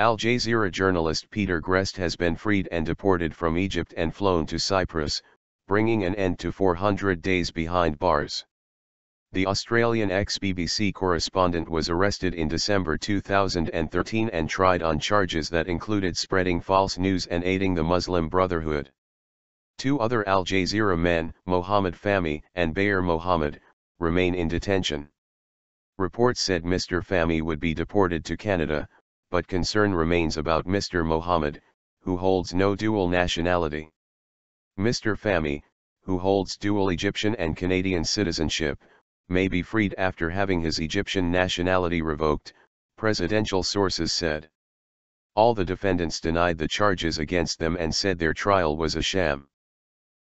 Al-Jazeera journalist Peter Greste has been freed and deported from Egypt and flown to Cyprus, bringing an end to 400 days behind bars. The Australian ex-BBC correspondent was arrested in December 2013 and tried on charges that included spreading false news and aiding the Muslim Brotherhood. Two other Al Jazeera men, Mr Fahmy and Mr Mohamed, remain in detention. Reports said Mr Fahmy would be deported to Canada, but concern remains about Mr Mohamed, who holds no dual nationality. Mr Fahmy, who holds dual Egyptian and Canadian citizenship, may be freed after having his Egyptian nationality revoked, presidential sources said. All the defendants denied the charges against them and said their trial was a sham.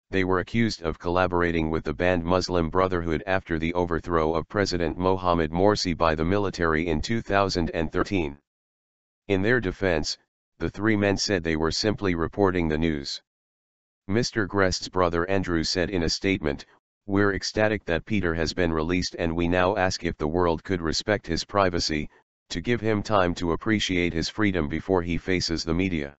They were accused of collaborating with the banned Muslim Brotherhood after the overthrow of President Mohammed Morsi by the military in 2013. In their defense, the three men said they were simply reporting the news. Mr Greste's brother Andrew said in a statement, "We're ecstatic that Peter has been released and we now ask if the world could respect his privacy, to give him time to appreciate his freedom before he faces the media."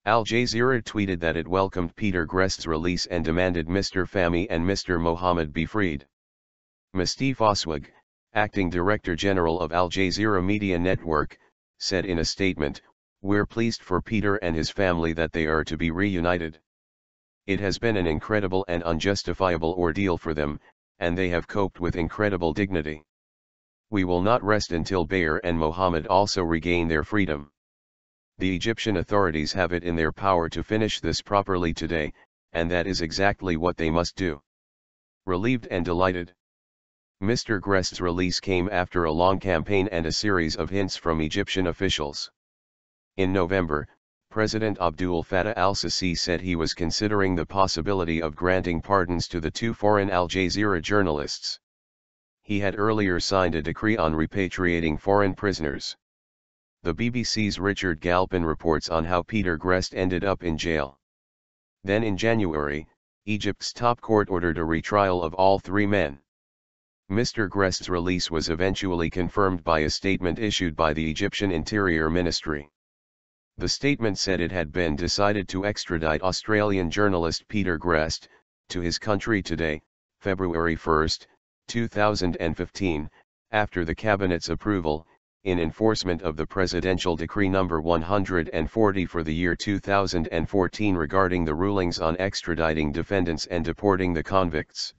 Al Jazeera tweeted that it welcomed Peter Greste's release and demanded Mr Fahmy and Mr Mohamed be freed. Mr Fahmy, acting Director General of Al Jazeera Media Network, said in a statement, "We're pleased for Peter and his family that they are to be reunited. It has been an incredible and unjustifiable ordeal for them, and they have coped with incredible dignity. We will not rest until Mr and Mohamed also regain their freedom. The Egyptian authorities have it in their power to finish this properly today, and that is exactly what they must do." Relieved and delighted. Mr Greste's release came after a long campaign and a series of hints from Egyptian officials. In November, President Abdul Fattah al-Sisi said he was considering the possibility of granting pardons to the two foreign Al Jazeera journalists. He had earlier signed a decree on repatriating foreign prisoners. The BBC's Richard Galpin reports on how Peter Greste ended up in jail. Then in January, Egypt's top court ordered a retrial of all three men. Mr Greste's release was eventually confirmed by a statement issued by the Egyptian Interior Ministry. The statement said it had been decided to extradite Australian journalist Peter Greste to his country today, February 1, 2015, after the Cabinet's approval, in enforcement of the Presidential Decree No. 140 for the year 2014 regarding the rulings on extraditing defendants and deporting the convicts.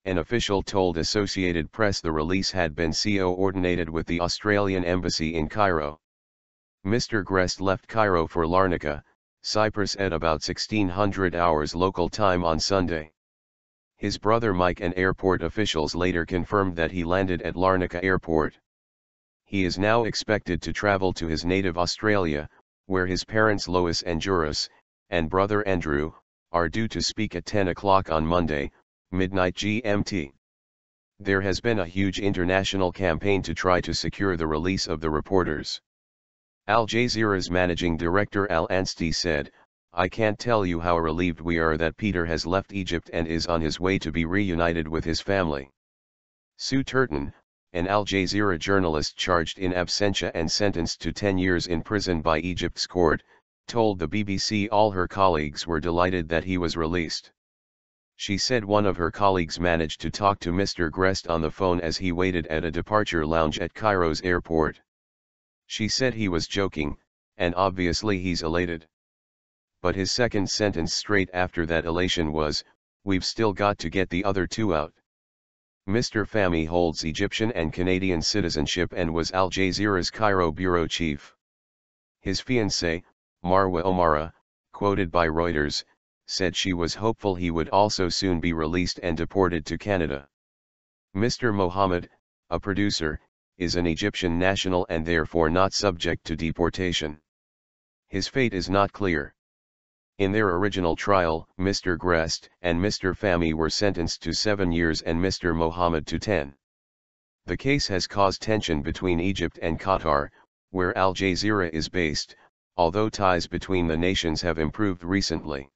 An official told Associated Press the release had been coordinated with the Australian Embassy in Cairo. Mr Greste left Cairo for Larnaca, Cyprus at about 1600 hours local time on Sunday. His brother Mike and airport officials later confirmed that he landed at Larnaca Airport. He is now expected to travel to his native Australia, where his parents Lois and Juris, and brother Andrew, are due to speak at 10 o'clock on Monday, midnight GMT. There has been a huge international campaign to try to secure the release of the reporters. Al Jazeera's managing director Al Anstey said, "I can't tell you how relieved we are that Peter has left Egypt and is on his way to be reunited with his family." Sue Turton, an Al Jazeera journalist charged in absentia and sentenced to 10 years in prison by Egypt's court, told the BBC all her colleagues were delighted that he was released. She said one of her colleagues managed to talk to Mr Greste on the phone as he waited at a departure lounge at Cairo's airport. She said he was joking, and obviously he's elated. But his second sentence straight after that elation was, "We've still got to get the other two out." Mr Fahmy holds Egyptian and Canadian citizenship and was Al Jazeera's Cairo bureau chief. His fiancée, Marwa Omara, quoted by Reuters, said she was hopeful he would also soon be released and deported to Canada. Mr Mohamed, a producer, is an Egyptian national and therefore not subject to deportation. His fate is not clear. In their original trial, Mr Greste and Mr Fahmy were sentenced to 7 years and Mr Mohamed to 10. The case has caused tension between Egypt and Qatar, where Al Jazeera is based, although ties between the nations have improved recently.